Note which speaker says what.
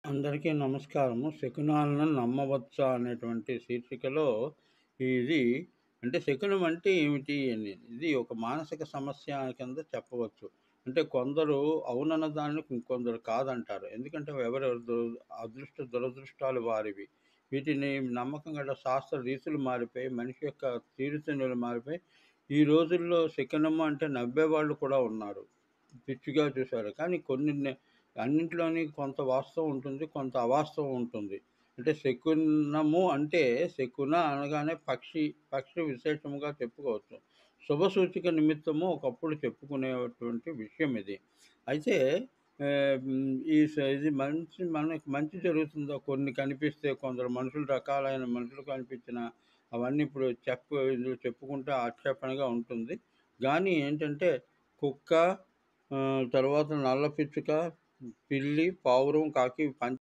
Speaker 1: అందరికీ నమస్కారము. 'శకునాలను నమ్మవచ్చా' అనేటువంటి శీర్షికలో ఇది అంటే శకునం అంటే ఏమిటి అని ఇది ఒక మానసిక సమస్య కింద చెప్పవచ్చు. అంటే కొందరు అవునన్న దాన్ని ఇంకొందరు కాదంటారు. ఎందుకంటే ఎవరెవరి అదృష్ట దురదృష్టాలు వారివి. వీటిని నమ్మకం గల శాస్త్ర రీతులు మారిపోయి, మనిషి యొక్క తీరుతెన్నులు మారిపోయి, ఈ రోజుల్లో శకునము అంటే నవ్వేవాళ్ళు కూడా ఉన్నారు. పిచ్చిగా చూశారు. కానీ అన్నింటిలోని కొంత వాస్తవం ఉంటుంది. కొంత అవాస్తవం ఉంటుంది. అంటే శకునము అంటే శకున అనగానే పక్షి విశేషముగా చెప్పుకోవచ్చు. శుభసూచక నిమిత్తము ఒకప్పుడు చెప్పుకునేటువంటి విషయం ఇది. అయితే ఇది మనకి మంచి జరుగుతుందో కొన్ని కనిపిస్తే కొందరు రకాలైన మనుషులు కనిపించినా అవన్నీ ఇప్పుడు ఇందులో చెప్పుకుంటే ఆక్షేపణగా ఉంటుంది. గానీ ఏంటంటే కుక్క తర్వాత నల్ల పిచ్చుక, పిల్లి, పావురం, కాకి